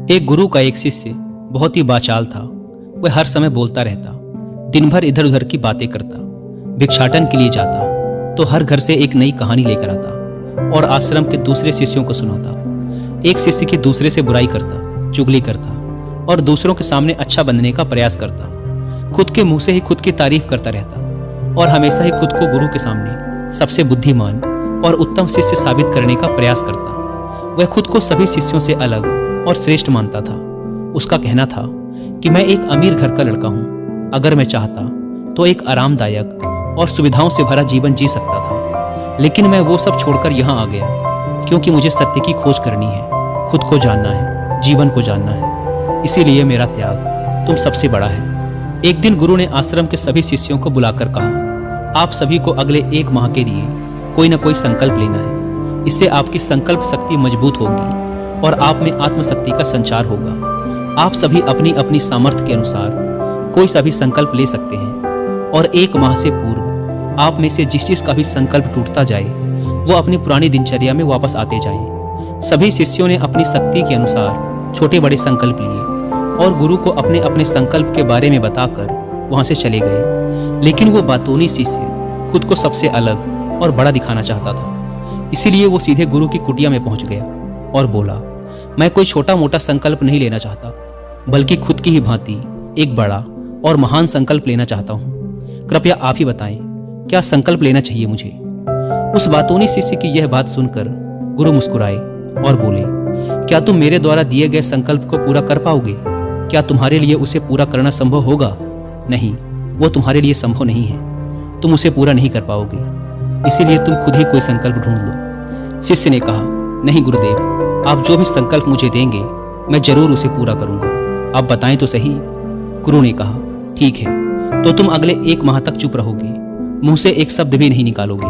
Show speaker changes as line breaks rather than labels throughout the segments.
एक गुरु का एक शिष्य बहुत ही बाचाल था। वह हर समय बोलता रहता, दिन भर इधर उधर की बातें करता, भिक्षाटन के लिए जाता तो हर घर से एक नई कहानी लेकर आता और आश्रम के दूसरे शिष्यों को सुनाता। एक शिष्य की दूसरे से बुराई करता, चुगली करता और दूसरों के सामने अच्छा बनने का प्रयास करता। खुद के मुंह से ही खुद की तारीफ करता रहता और हमेशा ही खुद को गुरु के सामने सबसे बुद्धिमान और उत्तम शिष्य साबित करने का प्रयास करता। वह खुद को सभी शिष्यों से अलग और श्रेष्ठ मानता था। उसका कहना था कि मैं एक अमीर घर का लड़का हूँ, अगर मैं चाहता तो एक आरामदायक और सुविधाओं से भरा जीवन जी सकता था, लेकिन मैं वो सब छोड़कर यहाँ आ गया क्योंकि मुझे सत्य की खोज करनी है, खुद को जानना है, जीवन को जानना है। इसीलिए मेरा त्याग तुम सबसे बड़ा है। एक दिन गुरु ने आश्रम के सभी शिष्यों को बुलाकर कहा, आप सभी को अगले 1 माह के लिए कोई न कोई संकल्प लेना है। इससे आपकी संकल्प शक्ति मजबूत होगी और आप में आत्मशक्ति का संचार होगा। आप सभी अपनी अपनी सामर्थ्य के अनुसार कोई सा भी संकल्प ले सकते हैं और 1 माह से पूर्व आप में से जिस चीज का भी संकल्प टूटता जाए वो अपनी पुरानी दिनचर्या में वापस आते जाए। सभी शिष्यों ने अपनी शक्ति के अनुसार छोटे बड़े संकल्प लिए और गुरु को अपने अपने संकल्प के बारे में बताकर वहां से चले गए। लेकिन वो बातूनी शिष्य खुद को सबसे अलग और बड़ा दिखाना चाहता था, इसीलिए वो सीधे गुरु की कुटिया में पहुंच गया और बोला, मैं कोई छोटा मोटा संकल्प नहीं लेना चाहता, बल्कि खुद की ही भांति एक बड़ा और महान संकल्प लेना चाहता हूँ। कृपया आप ही बताएं, क्या संकल्प लेना चाहिए मुझे? उस बातूनी शिष्य की यह बात सुनकर गुरु मुस्कुराए और बोले, क्या तुम मेरे द्वारा दिए गए संकल्प को पूरा कर पाओगे? क्या तुम्हारे लिए उसे पूरा करना संभव होगा? नहीं, वो तुम्हारे लिए संभव नहीं है, तुम उसे पूरा नहीं कर पाओगे, इसीलिए तुम खुद ही कोई संकल्प ढूंढ लो। शिष्य ने कहा, नहीं गुरुदेव, आप जो भी संकल्प मुझे देंगे मैं जरूर उसे पूरा करूंगा, आप बताएं तो सही। गुरु ने कहा, ठीक है, तो तुम अगले 1 माह तक चुप रहोगे, मुंह से एक शब्द भी नहीं निकालोगे,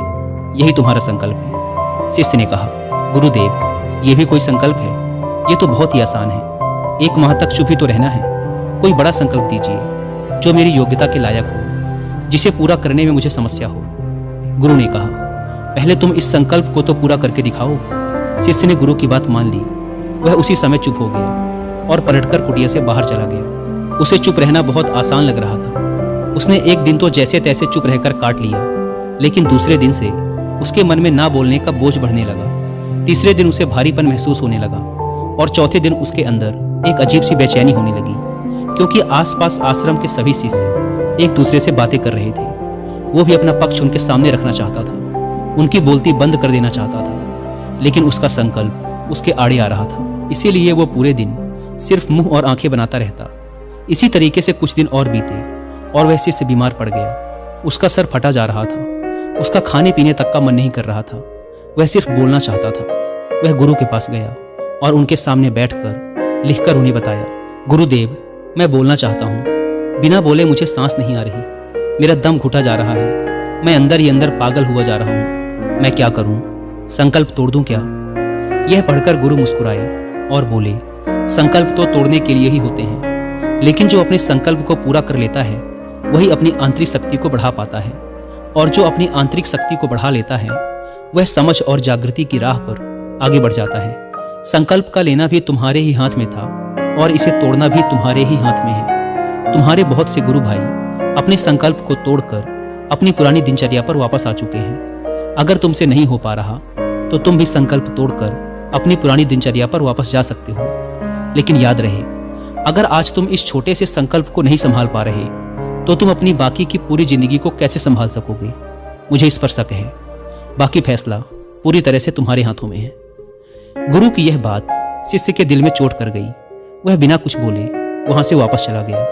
यही तुम्हारा संकल्प है। शिष्य ने कहा, गुरुदेव, ये भी कोई संकल्प है? ये तो बहुत ही आसान है, 1 माह तक चुप ही तो रहना है। कोई बड़ा संकल्प दीजिए जो मेरी योग्यता के लायक हो, जिसे पूरा करने में मुझे समस्या हो। गुरु ने कहा, पहले तुम इस संकल्प को तो पूरा करके दिखाओ। शिष्य ने गुरु की बात मान ली। वह उसी समय चुप हो गया और पलटकर कुटिया से बाहर चला गया। उसे चुप रहना बहुत आसान लग रहा था। उसने एक दिन तो जैसे तैसे चुप रहकर काट लिया, लेकिन दूसरे दिन से उसके मन में ना बोलने का बोझ बढ़ने लगा। तीसरे दिन उसे भारीपन महसूस होने लगा और चौथे दिन उसके अंदर एक अजीब सी बेचैनी होने लगी, क्योंकि आसपास आश्रम के सभी शिष्य एक दूसरे से बातें कर रहे थे। वो भी अपना पक्ष उनके सामने रखना चाहता था, उनकी बोलती बंद कर देना चाहता था, लेकिन उसका संकल्प उसके आड़े आ रहा था। इसीलिए वो पूरे दिन सिर्फ मुंह और आंखें बनाता रहता। इसी तरीके से कुछ दिन और बीते और वह शिष्य बीमार पड़ गया। उसका सर फटा जा रहा था, उसका खाने पीने तक का मन नहीं कर रहा था, वह सिर्फ बोलना चाहता था। वह गुरु के पास गया और उनके सामने बैठकर लिखकर उन्हें बताया, गुरुदेव, मैं बोलना चाहता हूँ, बिना बोले मुझे सांस नहीं आ रही, मेरा दम घुटा जा रहा है, मैं अंदर ही अंदर पागल हुआ जा रहा हूँ, मैं क्या करूं? संकल्प तोड़ दूं क्या? यह पढ़कर गुरु मुस्कुराए और बोले, संकल्प तो तोड़ने के लिए ही होते हैं, लेकिन जो अपने संकल्प को पूरा कर लेता है वही अपनी आंतरिक शक्ति को बढ़ा पाता है, और जो अपनी आंतरिक शक्ति को बढ़ा लेता है वह समझ और जागृति की राह पर आगे बढ़ जाता है। संकल्प का लेना भी तुम्हारे ही हाथ में था और इसे तोड़ना भी तुम्हारे ही हाथ में है। तुम्हारे बहुत से गुरु भाई अपने संकल्प को तोड़कर अपनी पुरानी दिनचर्या पर वापस आ चुके हैं। अगर तुमसे नहीं हो पा रहा तो तुम भी संकल्प तोड़कर अपनी पुरानी दिनचर्या पर वापस जा सकते हो। लेकिन याद रहे, अगर आज तुम इस छोटे से संकल्प को नहीं संभाल पा रहे तो तुम अपनी बाकी की पूरी जिंदगी को कैसे संभाल सकोगे? मुझे इस पर शक है। बाकी फैसला पूरी तरह से तुम्हारे हाथों में है। गुरु की यह बात शिष्य के दिल में चोट कर गई। वह बिना कुछ बोले वहां से वापस चला गया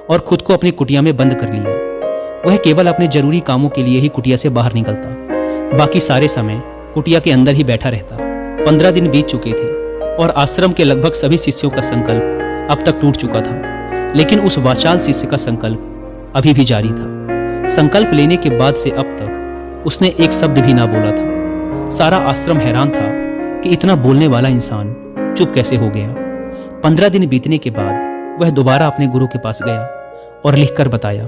और खुद को अपनी कुटिया में बंद कर लिया। वह केवल अपने जरूरी कामों के लिए ही कुटिया से बाहर निकलता, बाकी सारे समय कुटिया के अंदर ही बैठा रहता। 15 दिन बीत चुके थे और आश्रम के लगभग सभी शिष्यों का संकल्प अब तक टूट चुका था, लेकिन उस वाचाल शिष्य का संकल्प अभी भी जारी था। संकल्प लेने के बाद से अब तक उसने एक शब्द भी ना बोला था। सारा आश्रम हैरान था कि इतना बोलने वाला इंसान चुप कैसे हो गया। 15 दिन बीतने के बाद वह दोबारा अपने गुरु के पास गया और लिखकर बताया,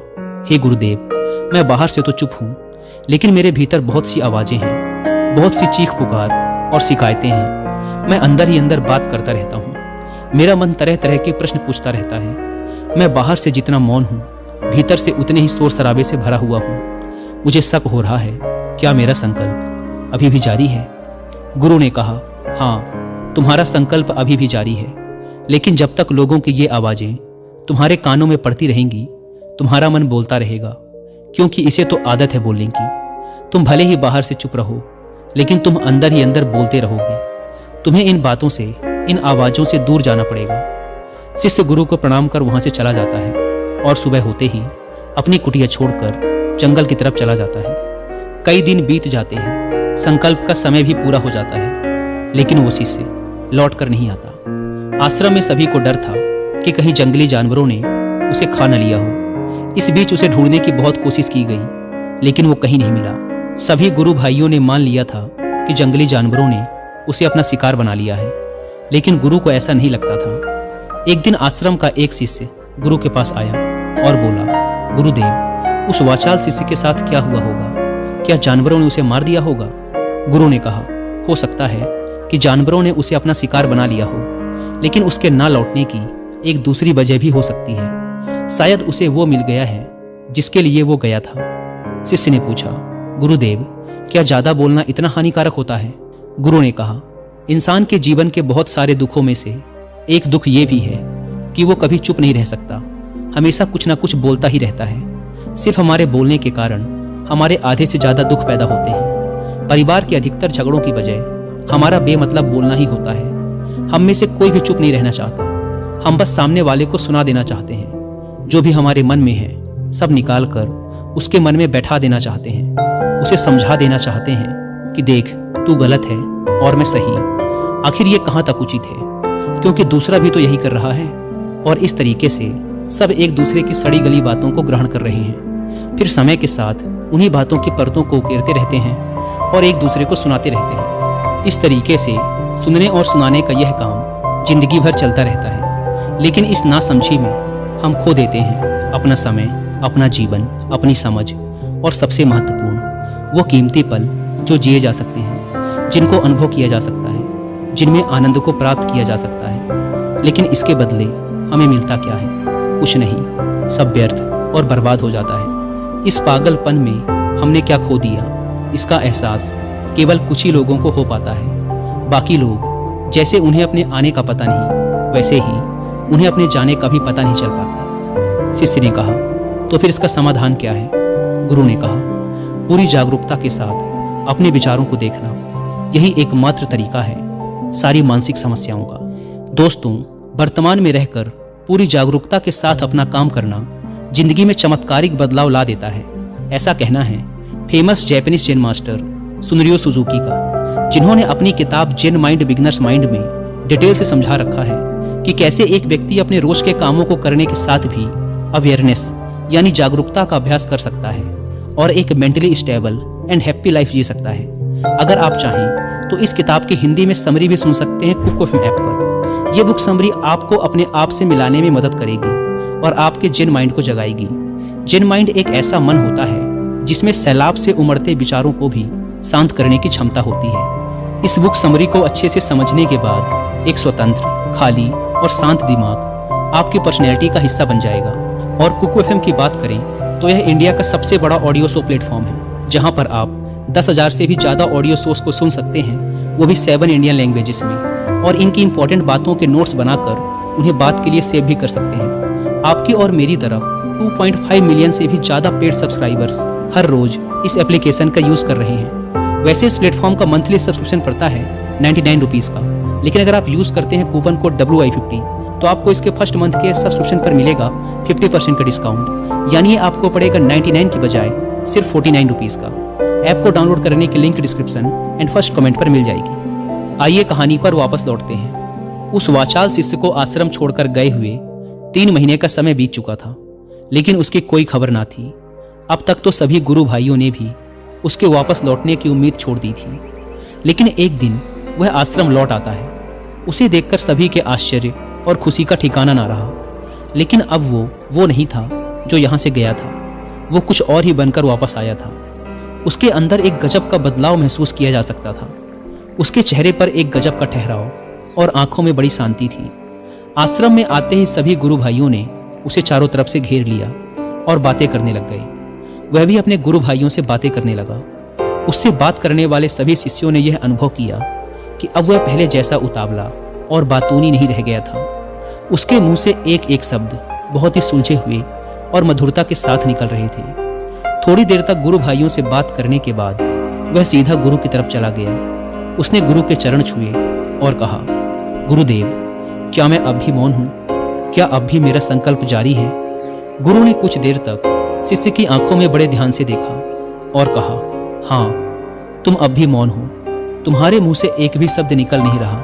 हे गुरुदेव, मैं बाहर से तो चुप हूँ, लेकिन मेरे भीतर बहुत सी आवाजें हैं, बहुत सी चीख पुकार और शिकायतें हैं। मैं अंदर ही अंदर बात करता रहता हूँ। मेरा मन तरह तरह के प्रश्न पूछता रहता है। मैं बाहर से जितना मौन हूँ, भीतर से उतने ही शोर शराबे से भरा हुआ हूँ। मुझे शक हो रहा है, क्या मेरा संकल्प अभी भी जारी है? गुरु ने कहा, हाँ, तुम्हारा संकल्प अभी भी जारी है, लेकिन जब तक लोगों की ये आवाजें तुम्हारे कानों में पड़ती रहेंगी, तुम्हारा मन बोलता रहेगा, क्योंकि इसे तो आदत है बोलने की। तुम भले ही बाहर से चुप रहो, लेकिन तुम अंदर ही अंदर बोलते रहोगे। तुम्हें इन बातों से, इन आवाजों से दूर जाना पड़ेगा। शिष्य गुरु को प्रणाम कर वहां से चला जाता है और सुबह होते ही अपनी कुटिया छोड़कर जंगल की तरफ चला जाता है। कई दिन बीत जाते हैं, संकल्प का समय भी पूरा हो जाता है, लेकिन वो शिष्य लौट कर नहीं आता। आश्रम में सभी को डर था कि कहीं जंगली जानवरों ने उसे खा न लिया हो। इस बीच उसे ढूंढने की बहुत कोशिश की गई, लेकिन वो कहीं नहीं मिला। सभी गुरु भाइयों ने मान लिया था कि जंगली जानवरों ने उसे अपना शिकार बना लिया है, लेकिन गुरु को ऐसा नहीं लगता था। एक दिन आश्रम का एक शिष्य गुरु के पास आया और बोला, गुरुदेव, उस वाचाल शिष्य के साथ क्या हुआ होगा? क्या जानवरों ने उसे मार दिया होगा? गुरु ने कहा, हो सकता है कि जानवरों ने उसे अपना शिकार बना लिया हो, लेकिन उसके ना लौटने की एक दूसरी वजह भी हो सकती है। शायद उसे वो मिल गया है जिसके लिए वो गया था। शिष्य ने पूछा, गुरुदेव, क्या ज्यादा बोलना इतना हानिकारक होता है? गुरु ने कहा, इंसान के जीवन के बहुत सारे दुखों में से एक दुख ये भी है कि वो कभी चुप नहीं रह सकता, हमेशा कुछ ना कुछ बोलता ही रहता है। सिर्फ हमारे बोलने के कारण हमारे आधे से ज्यादा दुख पैदा होते हैं। परिवार के अधिकतर झगड़ों की वजह हमारा बेमतलब बोलना ही होता है। हम में से कोई भी चुप नहीं रहना चाहता, हम बस सामने वाले को सुना देना चाहते हैं। जो भी हमारे मन में है सब निकाल कर उसके मन में बैठा देना चाहते हैं, उसे समझा देना चाहते हैं कि देख, तू गलत है और मैं सही। आखिर ये कहाँ तक उचित है, क्योंकि दूसरा भी तो यही कर रहा है। और इस तरीके से सब एक दूसरे की सड़ी गली बातों को ग्रहण कर रहे हैं। फिर समय के साथ उन्हीं बातों की परतों को उकेरते रहते हैं और एक दूसरे को सुनाते रहते हैं। इस तरीके से सुनने और सुनाने का यह काम जिंदगी भर चलता रहता है, लेकिन इस नासमझी में हम खो देते हैं अपना समय, अपना जीवन, अपनी समझ और सबसे महत्वपूर्ण वो कीमती पल जो जिए जा सकते हैं, जिनको अनुभव किया जा सकता है, जिनमें आनंद को प्राप्त किया जा सकता है। लेकिन इसके बदले हमें मिलता क्या है? कुछ नहीं, सब व्यर्थ और बर्बाद हो जाता है। इस पागलपन में हमने क्या खो दिया, इसका एहसास केवल कुछ ही लोगों को हो पाता है। बाकी लोग जैसे उन्हें अपने आने का पता नहीं, वैसे ही उन्हें अपने जाने का भी पता नहीं चल पाता। शिष्य ने कहा, तो फिर इसका समाधान क्या है? गुरु ने कहा, पूरी जागरूकता के साथ अपने विचारों को देखना, यही एकमात्र तरीका है सारी मानसिक समस्याओं का। दोस्तों, वर्तमान में रहकर पूरी जागरूकता के साथ अपना काम करना जिंदगी में चमत्कारिक बदलाव ला देता है। ऐसा कहना है फेमस जैपनीज जेन मास्टर सुनरियो सुजुकी का, जिन्होंने अपनी किताब जेन माइंड बिगिनर्स माइंड में डिटेल से समझा रखा है कि कैसे एक व्यक्ति अपने रोज के कामों को करने के साथ भी अवेयरनेस यानी जागरूकता का अभ्यास कर सकता है और एक mentally stable and happy life जी सकता है। अगर आप चाहें तो इस किताब की हिंदी में समरी भी सुन सकते हैं कुक एफएम ऐप पर। यह बुक समरी आपको अपने आप से मिलाने में मदद करेगी और आपके जेन माइंड को जगाएगी। जेन माइंड एक ऐसा मन होता है जिसमें सैलाब से उमड़ते विचारों को भी शांत करने की क्षमता होती है। इस बुक समरी को अच्छे से समझने के बाद एक स्वतंत्र, खाली और शांत दिमाग आपकी पर्सनैलिटी का हिस्सा बन जाएगा। और कुक एफएम की बात करें तो यह इंडिया का सबसे बड़ा ऑडियो शो प्लेटफॉर्म है, जहां पर आप 10,000 से भी ज़्यादा ऑडियो शोज को सुन सकते हैं, वो भी 7 इंडियन लैंग्वेजेस में। और इनकी इंपॉर्टेंट बातों के नोट्स बनाकर उन्हें बात के लिए सेव भी कर सकते हैं। आपकी और मेरी तरफ 2.5 मिलियन से भी ज़्यादा पेड सब्सक्राइबर्स हर रोज इस एप्लीकेशन का यूज़ कर रहे हैं। वैसे इस प्लेटफॉर्म का मंथली सब्सक्रिप्शन पड़ता है 99 रुपीज़ का, लेकिन अगर आप यूज़ करते हैं कूपन कोड WI50 तो आपको इसके फर्स्ट मंथ के सब्सक्रिप्शन पर मिलेगा 50% का डिस्काउंट, यानी ये आपको पड़ेगा 99 की बजाय सिर्फ 49 रुपीज़ का। ऐप को डाउनलोड करने की link description and first comment पर मिल जाएगी। आइए कहानी पर वापस लौटते हैं। उस वाचाल शिष्य को आश्रम छोड़कर गए हुए 3 महीने का समय बीत चुका था, लेकिन उसकी कोई खबर ना थी। अब तक तो सभी गुरु भाइयों ने भी उसके वापस लौटने की उम्मीद छोड़ दी थी, लेकिन एक दिन वह आश्रम लौट आता है। उसे देखकर सभी के आश्चर्य और खुशी का ठिकाना ना रहा। लेकिन अब वो नहीं था जो यहाँ से गया था, वो कुछ और ही बनकर वापस आया था। उसके अंदर एक गजब का बदलाव महसूस किया जा सकता था। उसके चेहरे पर एक गजब का ठहराव और आंखों में बड़ी शांति थी। आश्रम में आते ही सभी गुरु भाइयों ने उसे चारों तरफ से घेर लिया और बातें करने लग गए। वह भी अपने गुरु भाइयों से बातें करने लगा। उससे बात करने वाले सभी शिष्यों ने यह अनुभव किया कि अब वह पहले जैसा उतावला और बातूनी नहीं रह गया था। उसके मुंह से एक एक शब्द बहुत ही सुलझे हुए और मधुरता के साथ निकल रहे थे। थोड़ी देर तक गुरु भाइयों से बात करने के बाद वह सीधा गुरु की तरफ चला गया। उसने गुरु के चरण छुए और कहा, गुरुदेव, क्या मैं अब भी मौन हूँ? क्या अब भी मेरा संकल्प जारी है? गुरु ने कुछ देर तक शिष्य की आंखों में बड़े ध्यान से देखा और कहा, हाँ, तुम अब भी मौन हो। तुम्हारे मुंह से एक भी शब्द निकल नहीं रहा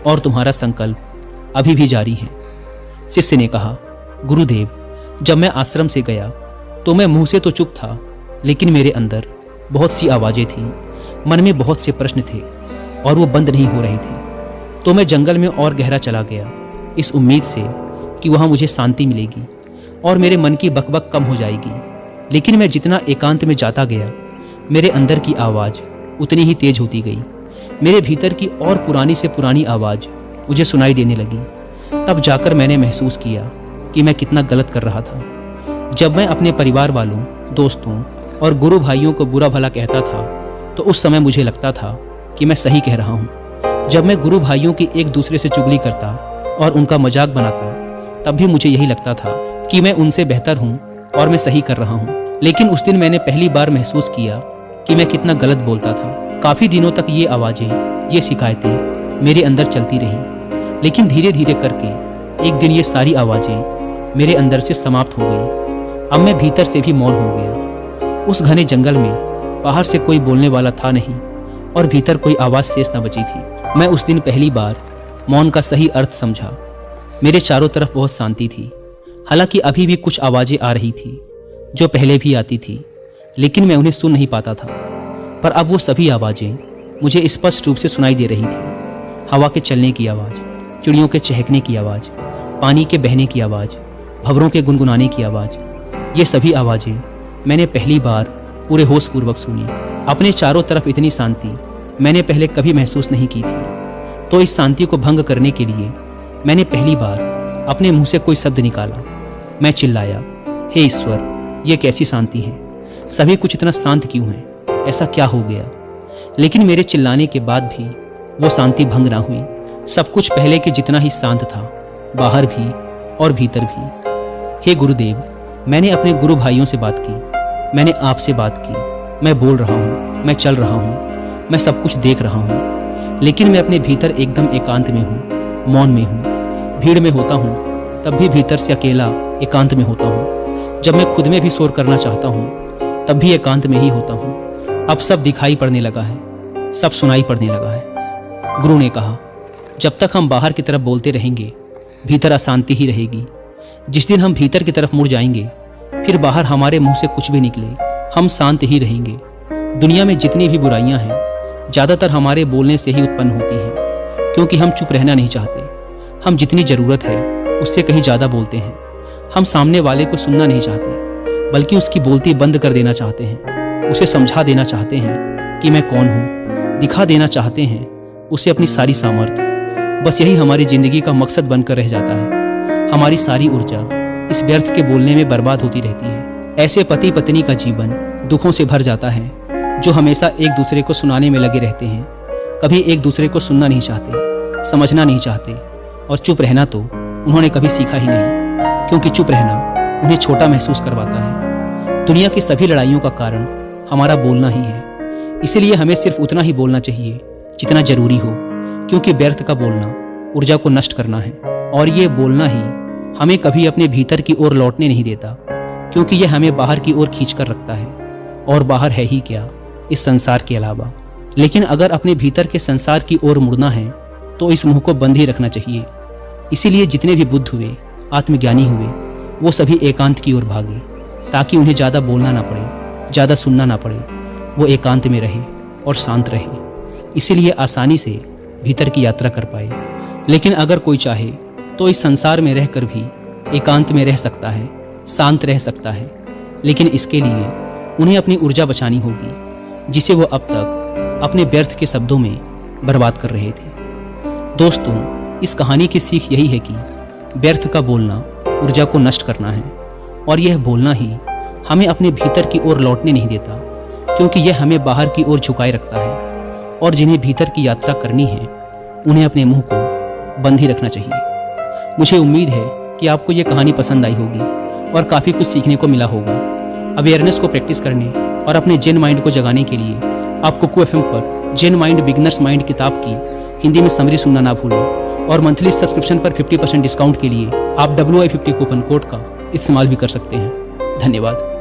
और तुम्हारा संकल्प अभी भी जारी है। शिष्य ने कहा, गुरुदेव, जब मैं आश्रम से गया तो मैं मुंह से तो चुप था, लेकिन मेरे अंदर बहुत सी आवाजें थीं, मन में बहुत से प्रश्न थे और वो बंद नहीं हो रहे थे। तो मैं जंगल में और गहरा चला गया, इस उम्मीद से कि वहाँ मुझे शांति मिलेगी और मेरे मन की बकबक कम हो जाएगी। लेकिन मैं जितना एकांत में जाता गया, मेरे अंदर की आवाज़ उतनी ही तेज होती गई। मेरे भीतर की और पुरानी से पुरानी आवाज़ मुझे सुनाई देने लगी। तब जाकर मैंने महसूस किया कि मैं कितना गलत कर रहा था। जब मैं अपने परिवार वालों, दोस्तों और गुरु भाइयों को बुरा भला कहता था तो उस समय मुझे लगता था कि मैं सही कह रहा हूँ। जब मैं गुरु भाइयों की एक दूसरे से चुगली करता और उनका मजाक बनाता, तब भी मुझे यही लगता था कि मैं उनसे बेहतर हूँ और मैं सही कर रहा हूँ। लेकिन उस दिन मैंने पहली बार महसूस किया कि मैं कितना गलत बोलता था। काफ़ी दिनों तक ये आवाज़ें, ये शिकायतें मेरे अंदर चलती रहीं, लेकिन धीरे धीरे करके एक दिन ये सारी आवाज़ें मेरे अंदर से समाप्त हो गई। अब मैं भीतर से भी मौन हो गया। उस घने जंगल में बाहर से कोई बोलने वाला था नहीं और भीतर कोई आवाज़ शेष न बची थी। मैं उस दिन पहली बार मौन का सही अर्थ समझा। मेरे चारों तरफ बहुत शांति थी। हालांकि अभी भी कुछ आवाज़ें आ रही थी जो पहले भी आती थी, लेकिन मैं उन्हें सुन नहीं पाता था। पर अब वो सभी आवाज़ें मुझे स्पष्ट रूप से सुनाई दे रही थी। हवा के चलने की आवाज़, चिड़ियों के चहकने की आवाज़, पानी के बहने की आवाज़, भंवरों के गुनगुनाने की आवाज़, ये सभी आवाज़ें मैंने पहली बार पूरे होशपूर्वक सुनी। अपने चारों तरफ इतनी शांति मैंने पहले कभी महसूस नहीं की थी। तो इस शांति को भंग करने के लिए मैंने पहली बार अपने मुंह से कोई शब्द निकाला। मैं चिल्लाया, हे ईश्वर, ये कैसी शांति है? सभी कुछ इतना शांत क्यों है? ऐसा क्या हो गया? लेकिन मेरे चिल्लाने के बाद भी वो शांति भंग ना हुई। सब कुछ पहले के जितना ही शांत था, बाहर भी और भीतर भी। हे गुरुदेव, मैंने अपने गुरु भाइयों से बात की, मैंने आपसे बात की। मैं बोल रहा हूँ, मैं चल रहा हूँ, मैं सब कुछ देख रहा हूँ, लेकिन मैं अपने भीतर एकदम एकांत में हूँ, मौन में हूँ। भीड़ में होता हूँ तब भी भीतर से अकेला एकांत में होता हूँ। जब मैं खुद में भी शोर करना चाहता हूँ तब भी एकांत में ही होता हूँ। अब सब दिखाई पड़ने लगा है, सब सुनाई पड़ने लगा है। गुरु ने कहा, जब तक हम बाहर की तरफ बोलते रहेंगे, भीतर अशांति ही रहेगी। जिस दिन हम भीतर की तरफ मुड़ जाएंगे, फिर बाहर हमारे मुंह से कुछ भी निकले, हम शांत ही रहेंगे। दुनिया में जितनी भी बुराइयां हैं, ज़्यादातर हमारे बोलने से ही उत्पन्न होती हैं, क्योंकि हम चुप रहना नहीं चाहते। हम जितनी ज़रूरत है उससे कहीं ज़्यादा बोलते हैं। हम सामने वाले को सुनना नहीं चाहते, बल्कि उसकी बोलती बंद कर देना चाहते हैं। उसे समझा देना चाहते हैं कि मैं कौन हूँ, दिखा देना चाहते हैं उसे अपनी सारी सामर्थ्य। बस यही हमारी ज़िंदगी का मकसद बनकर रह जाता है। हमारी सारी ऊर्जा इस व्यर्थ के बोलने में बर्बाद होती रहती है। ऐसे पति पत्नी का जीवन दुखों से भर जाता है, जो हमेशा एक दूसरे को सुनाने में लगे रहते हैं। कभी एक दूसरे को सुनना नहीं चाहते, समझना नहीं चाहते, और चुप रहना तो उन्होंने कभी सीखा ही नहीं, क्योंकि चुप रहना उन्हें छोटा महसूस करवाता है। दुनिया की सभी लड़ाइयों का कारण हमारा बोलना ही है। इसलिए हमें सिर्फ उतना ही बोलना चाहिए जितना जरूरी हो, क्योंकि व्यर्थ का बोलना ऊर्जा को नष्ट करना है, और ये बोलना ही हमें कभी अपने भीतर की ओर लौटने नहीं देता, क्योंकि यह हमें बाहर की ओर खींच कर रखता है। और बाहर है ही क्या इस संसार के अलावा। लेकिन अगर अपने भीतर के संसार की ओर मुड़ना है तो इस मुंह को बंद ही रखना चाहिए। इसीलिए जितने भी बुद्ध हुए, आत्मज्ञानी हुए, वो सभी एकांत की ओर भागे, ताकि उन्हें ज़्यादा बोलना ना पड़े, ज़्यादा सुनना ना पड़े। वो एकांत में रहे और शांत रहे, इसीलिए आसानी से भीतर की यात्रा कर पाए। लेकिन अगर कोई चाहे तो इस संसार में रहकर भी एकांत में रह सकता है, शांत रह सकता है। लेकिन इसके लिए उन्हें अपनी ऊर्जा बचानी होगी, जिसे वो अब तक अपने व्यर्थ के शब्दों में बर्बाद कर रहे थे। दोस्तों, इस कहानी की सीख यही है कि व्यर्थ का बोलना ऊर्जा को नष्ट करना है, और यह बोलना ही हमें अपने भीतर की ओर लौटने नहीं देता, क्योंकि यह हमें बाहर की ओर झुकाए रखता है। और जिन्हें भीतर की यात्रा करनी है उन्हें अपने मुंह को बंद ही रखना चाहिए। मुझे उम्मीद है कि आपको यह कहानी पसंद आई होगी और काफ़ी कुछ सीखने को मिला होगा। अवेयरनेस को प्रैक्टिस करने और अपने जेन माइंड को जगाने के लिए आप कुकू एफएम पर जेन माइंड बिगिनर्स माइंड किताब की हिंदी में समरी सुनना ना भूलें। और मंथली सब्सक्रिप्शन पर 50% डिस्काउंट के लिए आप WI50 कूपन कोड का इस्तेमाल भी कर सकते हैं। धन्यवाद।